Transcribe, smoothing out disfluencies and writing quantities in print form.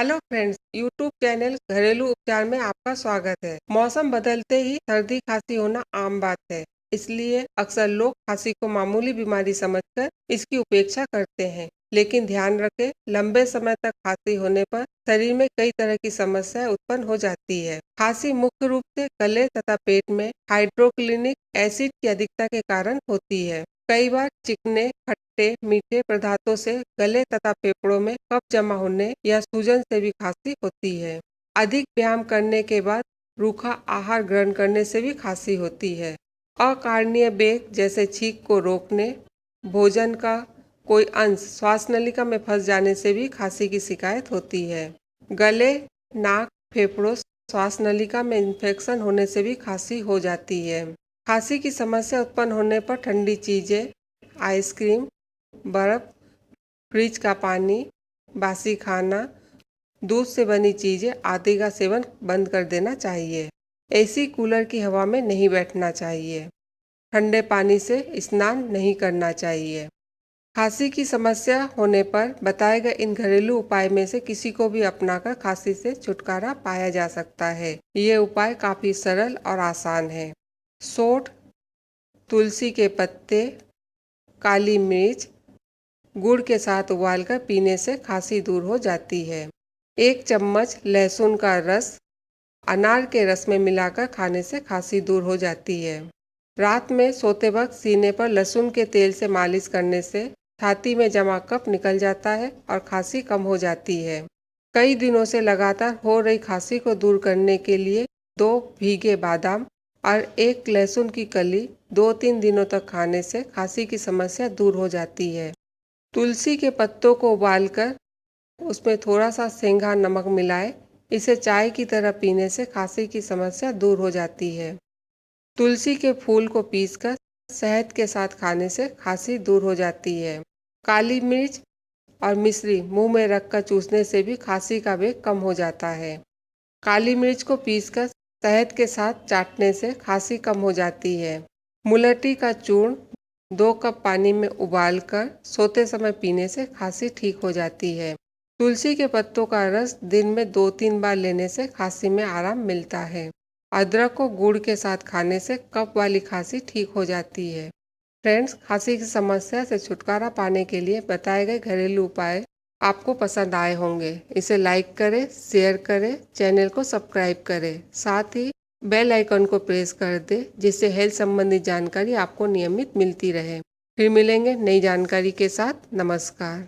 Hello friends, YouTube channel घरेलू उपचार में आपका स्वागत है। मौसम बदलते ही सर्दी खांसी होना आम बात है। इसलिए अक्सर लोग खांसी को मामूली बीमारी समझकर इसकी उपेक्षा करते हैं। लेकिन ध्यान रखें, लंबे समय तक खांसी होने पर शरीर में कई तरह की समस्याएं उत्पन्न हो जाती है। खांसी मुख्य रूप से गले तथा पेट में हाइड्रोक्लोरिक एसिड की अधिकता के कारण होती है। कई बार चिकने, खट्टे, मीठे पदार्थों से गले तथा फेफड़ों में कफ जमा होने या सूजन से भी खांसी होती है। अधिक व्यायाम करने के बाद रूखा आहार ग्रहण करने से भी खांसी होती है। अकारणीय वेग जैसे छींक को रोकने, भोजन का कोई अंश श्वास नलिका में फंस जाने से भी खांसी की शिकायत होती है। गले, नाक, फेफड़ों, श्वास नलिका में इन्फेक्शन होने से भी खांसी हो जाती है। खांसी की समस्या उत्पन्न होने पर ठंडी चीजें, आइसक्रीम, बर्फ, फ्रिज का पानी, बासी खाना, दूध से बनी चीजें आदि का सेवन बंद कर देना चाहिए। एसी कूलर की हवा में नहीं बैठना चाहिए। ठंडे पानी से स्नान नहीं करना चाहिए। खांसी की समस्या होने पर बताए गए इन घरेलू उपाय में से किसी को भी अपनाकर खांसी से छुटकारा पाया जा सकता है। ये उपाय काफी सरल और आसान है। सौंठ, तुलसी के पत्ते, काली मिर्च, गुड़ के साथ उबालकर पीने से खांसी दूर हो जाती है। 1 चम्मच लहसुन का रस अनार के रस में मिलाकर खाने से खांसी दूर हो जाती है। रात में सोते वक्त सीने पर लहसुन के तेल से मालिश करने से छाती में जमा कफ निकल जाता है और खांसी कम हो जाती है। कई दिनों से लगातार हो रही खांसी को दूर करने के लिए 2 भीगे बादाम और 1 लहसुन की कली 2-3 दिनों तक खाने से खांसी की समस्या दूर हो जाती है। तुलसी के पत्तों को उबालकर उसमें थोड़ा सा सेंधा नमक मिलाए, इसे चाय की तरह पीने से खांसी की समस्या दूर हो जाती है। तुलसी के फूल को पीसकर शहद के साथ खाने से खांसी दूर हो जाती है। काली मिर्च और मिश्री मुंह में रखकर चूसने से भी खांसी का वेग कम हो जाता है। काली मिर्च को पीसकर शहद के साथ चाटने से खांसी कम हो जाती है। मुलट्ठी का चूर्ण 2 कप पानी में उबालकर सोते समय पीने से खांसी ठीक हो जाती है। तुलसी के पत्तों का रस दिन में 2-3 बार लेने से खांसी में आराम मिलता है। अदरक को गुड़ के साथ खाने से कफ वाली खांसी ठीक हो जाती है। फ्रेंड्स, खांसी की समस्या से छुटकारा पाने के लिए बताए गए घरेलू उपाय आपको पसंद आए होंगे। इसे लाइक करें, शेयर करें, चैनल को सब्सक्राइब करें। साथ ही बेल आइकन को प्रेस कर दें, जिससे हेल्थ संबंधी जानकारी आपको नियमित मिलती रहे। फिर मिलेंगे नई जानकारी के साथ। नमस्कार।